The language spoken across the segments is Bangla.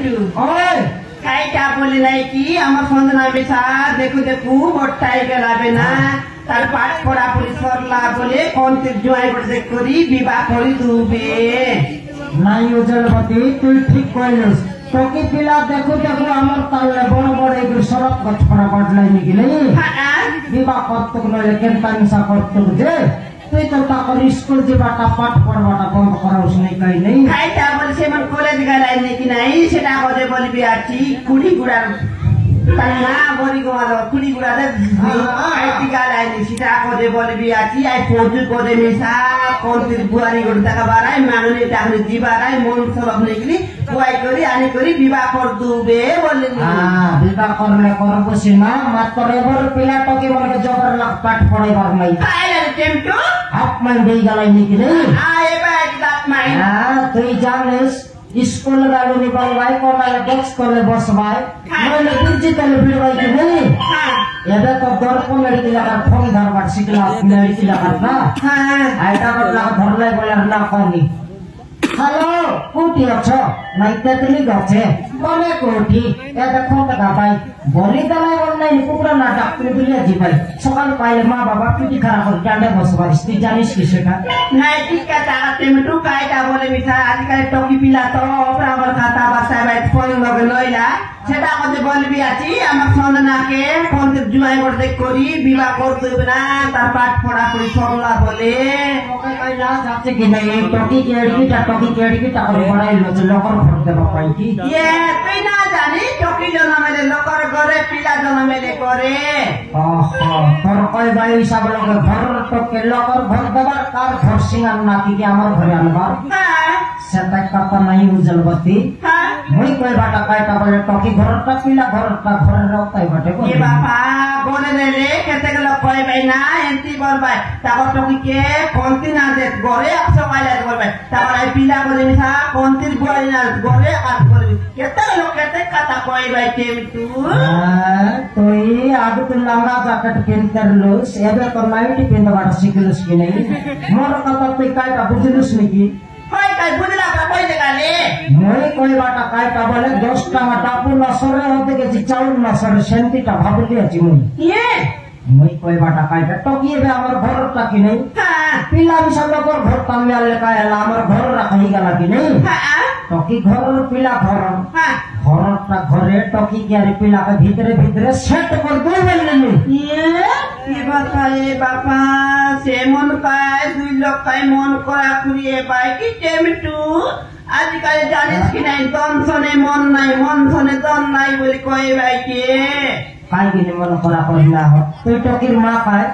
চেমটু ওই কাইটা বলি নাই কি আমার সন্ধ্যা বেশা দেখু দেখু বট্টাই গেলাবে না তার পাঠ পড়া পড়ি সরলা বলে কন্তের জয় বটে করি বিবাহ করি দুবে নাই উজ্জ্বলপতি তুই ঠিক কইলিস তোকে পিলা দেখো দেখো আমার তাহলে বড় বড় এগুলো সড়ক ছড়া বাটলাই নাকি নেই বিবাহ করতে নইলে কেনতা মিশা করতে যে তুই তো তাকর স্কুল যাবাটা পাঠ পড়বাটা বন্ধ করা উসনাই কই নেই কাইটা বলি সে মন কলেজ গেলাই নাকি নাই সেটা কথা বলবি আছি কুড়ি গুড়ার তাই না বলি গোমাদ কুড়ি গুড়াতে আইটি গালাই নি সেটা কথা বলবি আছি আই পৌঁছু করে মিশা কন্তির বুয়ারি গড় টাকা বাড়াই মানুষের টাকা দিবারাই মন সব নেগলি বুয়াই করি আনি করি বিবাহ কর দুবে বললেন বিবাহ করলে করব সীমা মাত্র এবার পিলা তোকে বলে জবর লাখ পাঠ পড়াইবার নাই কাইলা চেমটু আপমান দেই গেলাই নাকি নেই এবার দাঁত মাই তুই জানিস স্কুল গাড়ি বলবাই কোনালে ডেস্ক করে বসবাই নইলে বুঝছি তাহলে ভিড়বাই কি নেই এবে তো দর্পণের এলাকার ফোন ধরবার শিখলাম এলাকার না এটা বললা ধরলাই বলে না কনি হ্যালো কোটি আছো নাই তেতলি গছে বলে কোটি এ দেখো টাকা ভাই বলি দালাই বললাই কুকুরা না ডাক্তার বলিয়া জিবাই সকাল পাইলে মা বাবা পিটি খারাপ করে ডান্ডে বসবাস তুই জানিস কি সেটা নাই ঠিক আছে চেমটু কাইটা বলে মিঠা আজকাল টকি পিলা তো আমার খাতা বাসায় বাইট ফোন লগে লইলা সেটা আমাদের বলবি আছি আমার সন্ধানাকে কন্তের জুয়াই করতে করি বিবাহ করতে হবে না তার পাঠ পড়া করি সরলা বলে যাচ্ছে কি নাই টকি কেড়িটা করে পড়াই লোকর ভোট দেবা পাই কি তুই না জানি টকি জন্মেলে লোকর ঘরে পিলা জন্মেলে করে তোর কয় ভাই হিসাব লোকের ঘর টকে লোকর ভোট দেবার কার ঘর সিঙ্গার নাকি কি আমার ঘরে আনবার সেটা কথা নাই উজ্জ্বলবতী মুই কই বাটা কয়টা বলে টকি ঘরটা পিলা ঘরটা ঘরের রাউতাই বটে এ বাবা বলে রে কেতে গেল কই ভাই না এন্তি বলবাই তারপর টকি কে কোনতি না দে ঘরে আপসা পাইলা বলবাই তারপর আই পিলা বলে নিছা কোনতির বই না ঘরে আর বলে কেতে লোক কেতে কথা কই ভাই চেমটু তুই আগে তুই লাঙ্গা জ্যাকেট কিনতের লুস এবে তো নাইটি পিনবাটা শিখলুস কি নাই মোর কথা তুই কয়টা বুঝলুস নাকি কই কাই বুঝলা কই দেখালে মই কইবাটা কয়টা বলে 10 টাকা টাপু নসরে হতে গেছি চাউল নসরে সেন্তিটা ভাবলি আছি মই কইবাটা কয়টা টকিয়ে আমার ঘরটা কি নাই পিলা বিশাল লোকর ঘর তামলে আলে কায়লা আমার ঘর রাখাই গেল কি নাই টকি ঘর পিলা ঘর ঘরটা ঘরে টকি কি আর পিলাকে ভিতরে ভিতরে সেট করে দই বললেন এ বাবা সে মন কায় দুই লোক কাই মন করা কুড়িয়ে পায় কি চেমটু আজকাল জানিস কি নাই দনসনে মন নাই মন সনে দন নাই বলি কই ভাই কে কাই গিনে মন করা করি না তুই টকির মা পায়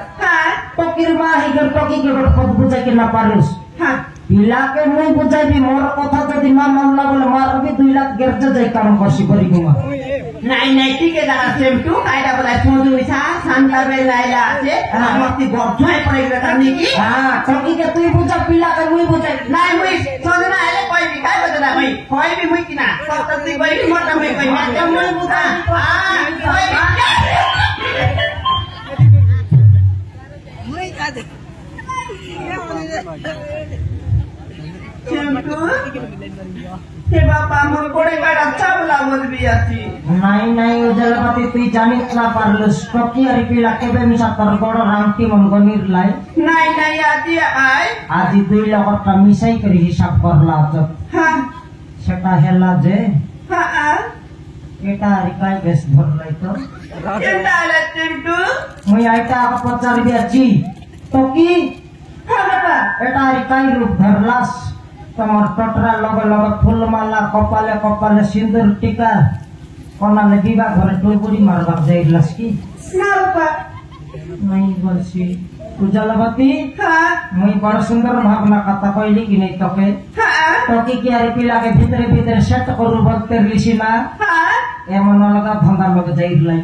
টকির মা হিগর টকি কে কত বুঝাই কি না পারিস পিলাকে মুই বুঝাইবি মোর কথা যদি না মানলা বলে মারবি 2 লাখ গেরজে যাই কাম করছি করি গুমা নাই নাই ঠিক আছে চেমটু কাইটা বলে ফোঁদু ইসা শান্তা বে লাইলা আছে আমাকে গর্জয় পড়ে গেল তার নাকি টকি কে তুই বুঝা পিলাকে মুই বুঝাই নাই মুই সদনা আলে কইবি কাই বদনা মুই কইবি মুই কিনা কত তুই কইবি মোটা মুই কই না মুই বুঝা মুই কাদে চেমটু হে বাবা মোর কোড়ে কাটা চাবলা বলবি আছি নাই নাই উজ্জ্বলপতি তুই জানিস না পারলুস টকি আর পিলা কেবে মিশা তোর বড় রামটি মনগনির লাই নাই নাই আজি 2 লাখটা মিশাই করে হিসাব করলা তো সেটা হেলা যে এটা রিকাই বেশ ধরলাই তো এটা হলো চিন্টু মুই আইটা পচারবি আছি টকি এটা রিকাই রূপ ধরলাস তোমার টটরা লগে লগে ফুলমালা কপালে কপালে সিঁদুর টিকা কোনালে দিবা ঘরে টুলপুরি মারবার যাইলাস কি নাই বলছি উজ্জ্বলবতী মুই বড় সুন্দর ভাবনা কথা কইলি কি নাই তোকে টকি কি আর পিলাকে ভিতরে ভিতরে সেট করু বলতে লিসি না এমন অলগা ভাঙার লগে যাইলাই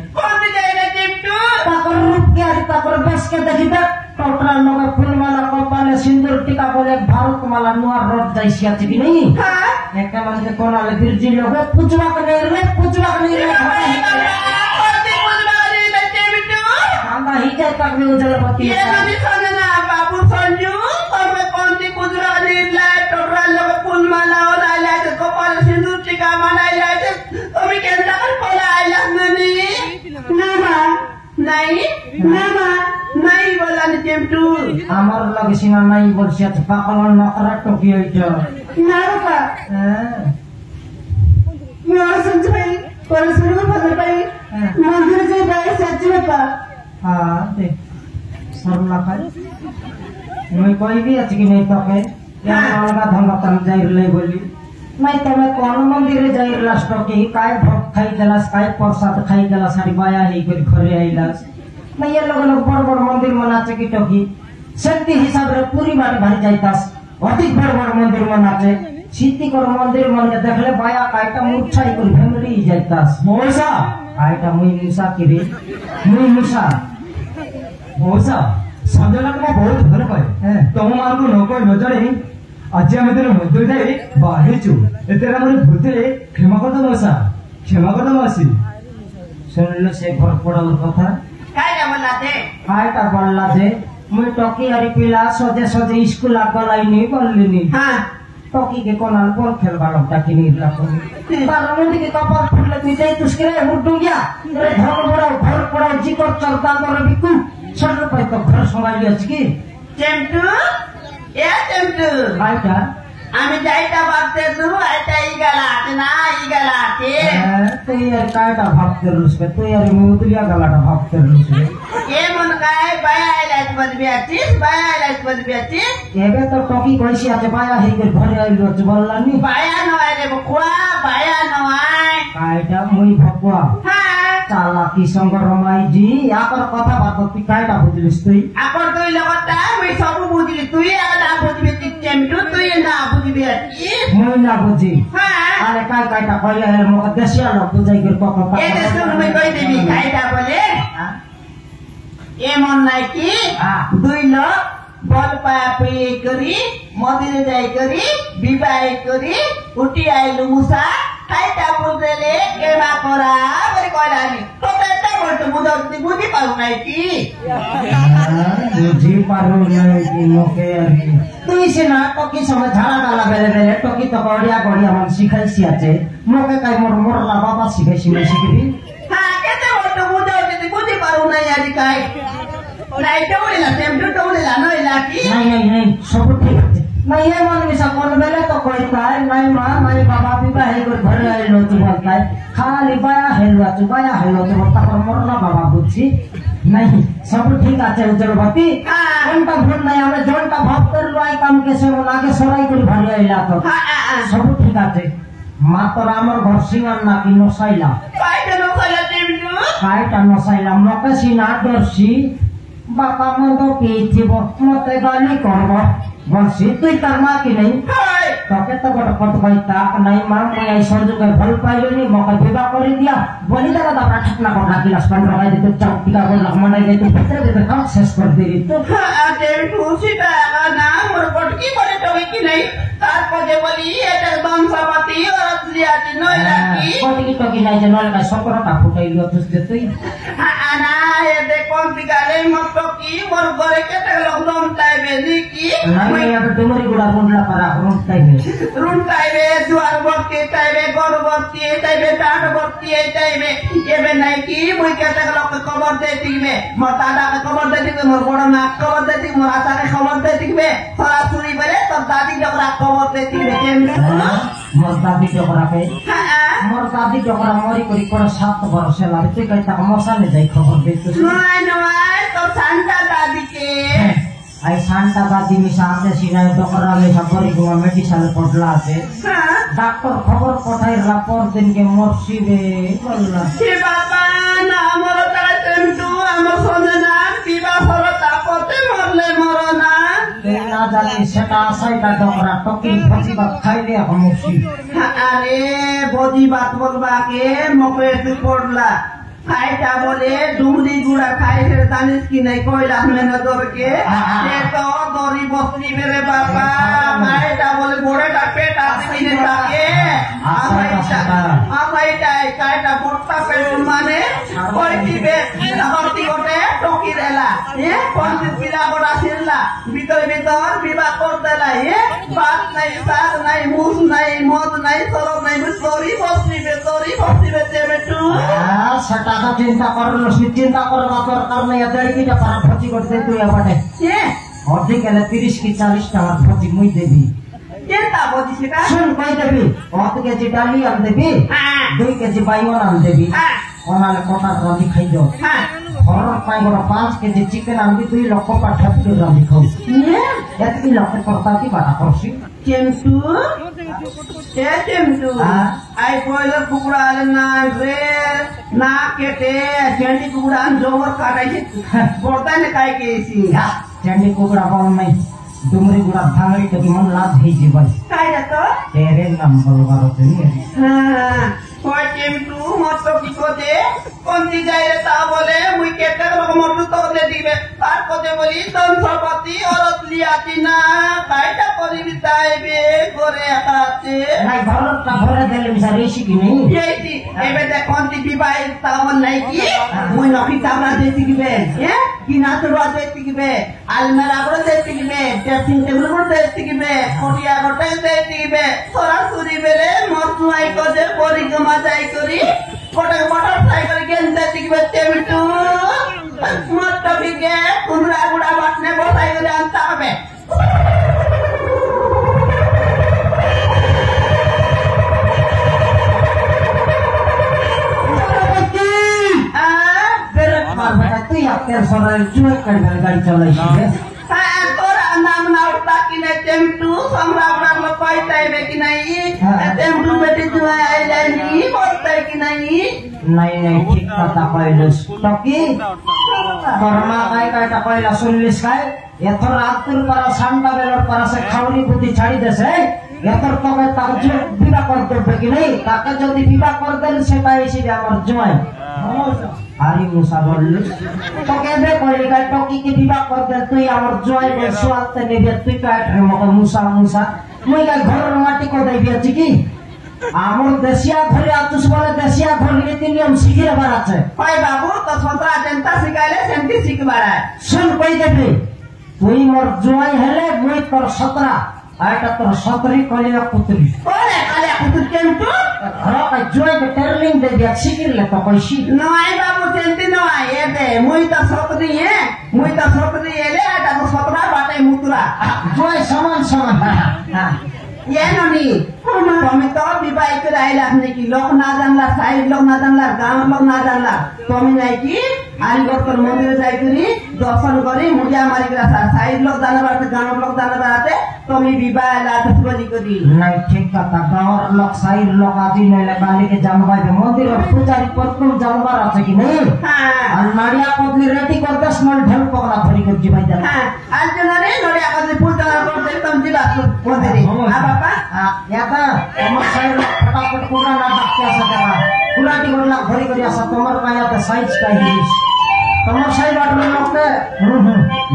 তারপর রূপ কি আর তারপর বেশকে দেখিতে টটরা লগে ফুলমালা কপালে সিঁদুর টিকা বলে ভারতমালা নোয়ার রড যাইছি আছে কি নাই একটা মানে কোনালে বিরজি লগে পুজবা করে রে আমরা হিজাই পাকবে উজ্জ্বলপতি বাবু সঞ্জু তবে কোনটি কুজরা নিলাই টটরা লগে ফুলমালা ওলাই লাইতে কপালে সিঁদুর টিকা মানাই লাইতে চেমটু আমার লাগে সিনা নাই বলছি আছে পাকাল নকরা টকি হইতো না বাবা হ্যাঁ মোর সঞ্জ ভাই পরশুর ভালো ভাই মন্দির যে ভাই সচ্চি বাবা হ্যাঁ দে সরলা খাই মই কইবি আছে কি নেই তোকে अलगा धंधा तम जाइरले बोली नहीं तमे कौन मंदिर जाइरलास टकी काय भोग खाई देलास काय प्रसाद खाई देलास सारी बाया ही कर घरे आइलास मैं ये लोग बड़ बड़ मंदिर मनाचे की टकी शक्ति हिसाब रे पूरी बात भर जाइतास अधिक बड़ बड़ मंदिर मनाचे सीती कर मंदिर मन के देखले बाया कायटा मूर्छाई कर फैमिली जाइतास मोसा कायटा मुई मुसा की रे मुई मुसा मोसा समझला को बहुत भल पाए तुम मारको नको नजरे आज आम तेरे मध्य जाए बाहेचु एतेरा मोर भूते क्षमा कर दमसा क्षमा कर दमसी सुनलो से घर पड़ल कथा कायटा बोलाते कायटा बोलला दे मुई टकी आरी पिला सजे सजे स्कूल गलाइनी बोललिनी हां टकी के कोनाल बॉल खेलबालो टाकी नीला कोनी बारमुंडी के कपाल फुटले तुई तुस्करे हुडुंगिया रे घर पड़ा जी को चलता कर बिकु सर पे तो घर संभाली अछि की চেমটু এ চেমটু कायटा আমি যাইতা ভাবতে তু আইতা ইগালাতে তুই আর কায়টা ভাবতে রুসবে তুই আর মুদলিয়া গলাটা ভাবতে রুসবে এ মন কায় বায়া আইলাত বদবিয়াতিস এবে তো টকি কইছি আছে বায়া হেইকে ঘরে আইলো বললানি বায়া নয় রে বকুয়া বায়া নয় কায়টা মুই ভকুয়া হ্যাঁ চালাকি সঙ্গ রমাইজি আকর কথা বাত তুই কায়টা বুঝলিস তুই আকর তুই লগতা মুই সব বুঝলি তুই আগা বুঝবি চেমটু তুই না বুঝবি আতি মুই না বুঝি হ্যাঁ আরে কায়টা কইলে এর মুখ দেশিয়া লোক বুঝাই গেল কথা এ দেশ মুই কই দিবি কায়টা বলে এমন নাই কি দুই লোক বল পাপি করি মন্দিরে যাই করি বিবাহ করি উঠি আইলু মুসা কাইটা বুঝলে কেবা করা বলে কইলানি তো এটা বলতো বুঝি পারু নাই কি বুঝি পারু নাই কি লোকে আরকি তুই সে না টকি সময় ঝাড়া ডালা বেলে বেলে টকি তো গড়িয়া গড়িয়া মান শিখাইছি আছে মোকে কাই মোর মোরলা বাবা শিখাইছি না শিখবি হ্যাঁ কেতে বলতো বুঝি পারু নাই আদি কাই নাই টৌড়িলা চেমটু টৌড়িলা নইলা কি নাই সব ঠিক আছে নাই এ মন মিশা কোন বেলে তো কইতাই নাই মা নাই বাবা বিবাহ করে ঘরে আইলো তুই বলতাই খালি বায়া হেলুয়া তুই তারপর মরলা বাবা বুঝছি নাই সব ঠিক আছে উজ্জ্বলবতী কোনটা ভুল নাই আমরা জনটা ভাব করলো আই কাম কে সে লাগে সরাই করে ঘরে আইলা তো সব ঠিক আছে মাত্র আমার ঘর সিঙ্গার নাকি নসাইলা কাইটা নসাইলা মকে সিনা দর্শি বাপা মন্দ পেয়েছিব মতে গালি করব বলছি তুই তার মা কি নেই তোকে তো গোটা কত কইতা নাই মা মই এই সংযোগে ভাল পাইলনি মকে বিবাহ করে দিয়া বলি দাদা দাদা ঠাকনা করে রাখিলাস পান রাখাই দিতে চাও টিকা করে মানে দিতে ভিতরে দিতে কাম শেষ করে দিলি তো আরে খুশিটা না মোর পটকি করে তবে কি নাই তারপরে বলি এটা বংশপতি অরজিয়াতি নয় নাকি পটকি টকি নাই যে নয় সকরটা ফুটাইলো তুই আনা এতে কোন দিগালে মত কি মোর ঘরে কেতে লোক রুম টাইবে নাকি নাই আবে তোমারি গুড়া কোনলা পারা রুম টাইবে দুয়ার ভর্তি টাইবে ঘর ভর্তি টাইবে টাট ভর্তি টাইবে এবে নাই কি মুই কেতে লোক খবর দেই দিবে মোর দাদাকে খবর দেই দিবে মোর বড় মা খবর দেই দিবে মোর আতাকে খবর দেই দিবে সারা চুরি বেলে তোর দাদি জকরা খবর দেই দিবে মোর দাদি জকরা মরি করি করে 7 বছর লাগে তুই কইতা মশানে যাই খবর দিতে নয় তো শান্তা দাদিকে आई शांता दादी मिशा आते सिनाई डॉक्टर में सबरी को मेडिसिन पड़ला আছে ডাক্তার খবর পাঠাই রাপোর্ট দিন কে মরছি রে বললা হে বাবা না আমার তারা তেমটু আমার সোনা না বিবাহ হলো তাপতে মরলে মরনা তে না জানি সেটা আসাইটা ডক্টর টকি ফটিবা খাইলে হমছি আরে বদি বাত বলবা কে মকে তু পড়লা খাইটা বলে দুমড়ি গুড়া খাই সেটা জানিস কি নাই কইলা মেনে দরকে সে তো দরি বসনি মেরে বাবা খাইটা বলে গোড়াটা পেট আছে কিনে থাকে আসাইটাই খাইটা পড়তা পেট মানে কই দিবে হরতি গোটে টকি দেলা পঞ্চাশ পিলা গোটা ছিললা ভিতর বিবাহ করতেলা ভাত নাই শাক নাই মুখ নাই মদ নাই সরব নাই দরি বসনিবে চেমেটু সে টাকা চিন্তা করলো চিন্তা করবা দরকার নেই 1.5 কিটা পারা ভর্তি করতে তুই এবারে অর্ধেক গেলে 30 কি 40 টাকা ভর্তি মুই দেবি চিন্তা বলছি সেটা শুন কই দেবি 1 কেজি ডালি আন দেবি 2 কেজি বাইগন আন দেবি ওনালে কটা রাঁধি খাই দাও ঘরের পাই বড় 5 কেজি চিকেন আনবি 2 লক্ষ পাঠা তুই রাঁধি খাও এতকি লক্ষ করতা কি বাটা করছি কিন্তু আই কইলো কুকুড়া আলে না রে না কেটে চেন্ডি কুকুড়া জোর কাটাইছে বর্তানে কাই কেছি চেন্ডি কুকুড়া বল নাই ডুমরি গুড়া ভাঙড়ি তো মন লাভ হইছে ভাই কাইরা তো তেরে নাম বলবার হতে কয় কিন্তু মত কি কোতে কোনটি যাইরে তা বলে মুই কেটে মত তো দিবে তার কোতে বলি তন সপতি অরত লিয়াতি না কাইটা করিবি তাইবে করে হাতে নাই ঘরটা ভরে দিলে মিসারি শিখি নেই এইটি এবে দে কোনটি বিবাহ তা বল নাই কি মুই নকি চামড়া দেতি দিবে কি না তো রাতে দিবে আলমারা করে দেতি দিবে ড্রেসিং টেবিল করে দেতি দিবে খটিয়া গোটাই দেতি দিবে তোরা সুরি বেলে মতুয়াই কোতে পরিক্রমা যাই করি কোটা মোটরসাইকেল গেন দেতি দিবে টেবিটু মত বিগে কুমড়া গুড়া বাটনে বসাই গেলে আনতে হবে তুই আপনার সরাই চুয়ে কাটবার গাড়ি চালাইছিস তোর নাম না উঠা কিনে টেম্পু সম্রাট কয়টাইবে কি নাই টেম্পু বেটি চুয়ে আইলাইনি বলতাই কি নাই নাই নাই ঠিক কথা কইলস তো কি তোর মা কাইটা কইলা শুনলিস কাই এত রাতুর পারা সান্ডা বেলর পারা সে খাউরি বুদ্ধি ছাড়ি দেছে এতর তবে তাকে বিবাহ করতে কি নাই তাকে যদি বিবাহ করতেন সেটা এসে আমার জয় আরি মুসা বললি তোকে দে কইলি কাই টকি কি বিবাহ করতে তুই আমার জয় রে সুয়াতে নেবে তুই কাট মকে মুসা মুসা মুই কাই ঘরের মাটি কোদাই দিয়েছি কি আমার দেশিয়া ঘরে আতুস বলে দেশিয়া ঘর নীতি নিয়ম শিখিয়ে বাড়াচ্ছে কয় বাবু তো সন্ত্রা জনতা শিখাইলে সেমতি শিখবাড়ায় শুন কই দেবি তুই মোর জয় হেলে মুই তোর 17 আর এটা তোর 17 কলিয়া পুত্রী ওরে কালে পুত্র কিন্তু ঘর কাই জয় কে টেরলিং দে দিয়া শিখিলে তো কইছি নয় বাবু সেমতি নয় এবে মুই তো সতরি মুই তো সতরি এলে এটা তো 17 বাটাই মুতুরা জয় সমান সমান হ্যাঁ এননি তুমি তো বিবাহ করে আইলা নাকি লোক না জানলা সাইড লোক না জানলা গাঁव লোক না জানলা তুমি নাকি আলিগড় মন্দিরে যাই করি দর্শন করি মুজা মারি করে সাইড লোক জানাবার গাঁव লোক জানাবার আছে তুমি বিবাহ লাতে সুজি করি নাই ঠিক কথা গাঁৱৰ লোক সাইড লোক আজি নইলে কালিকে জানবাইবে মন্দিরের পূজারি প্রথম জানবার আছে কি নেই আর নাড়িয়া পদলি রেডি করতে স্মল ঢেল পকড়া ধরি করছি ভাই জান আর জনরে নড়িয়া পদলি পূজা করতে তুমি দিবা মন্দিরে বাবা याता তোমার সাইড ফটাফট পুরা না ডাকতে আসে দেবা পুরাটি বললা ঘড়ি করে আসা তোমার কায়াতে সাইজ কাই দিস তোমার সাইড বাটলে লোকতে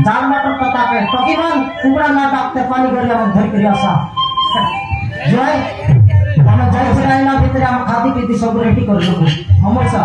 জাল বাটর কথাকে টকিবান পুরা না ডাকতে পানি করে আমার ঘড়ি করে আসা জয় আমরা জয় ফিরাইলা ভিতরে আমরা খাদি পিতি সব রেডি করে দেব সমস্যা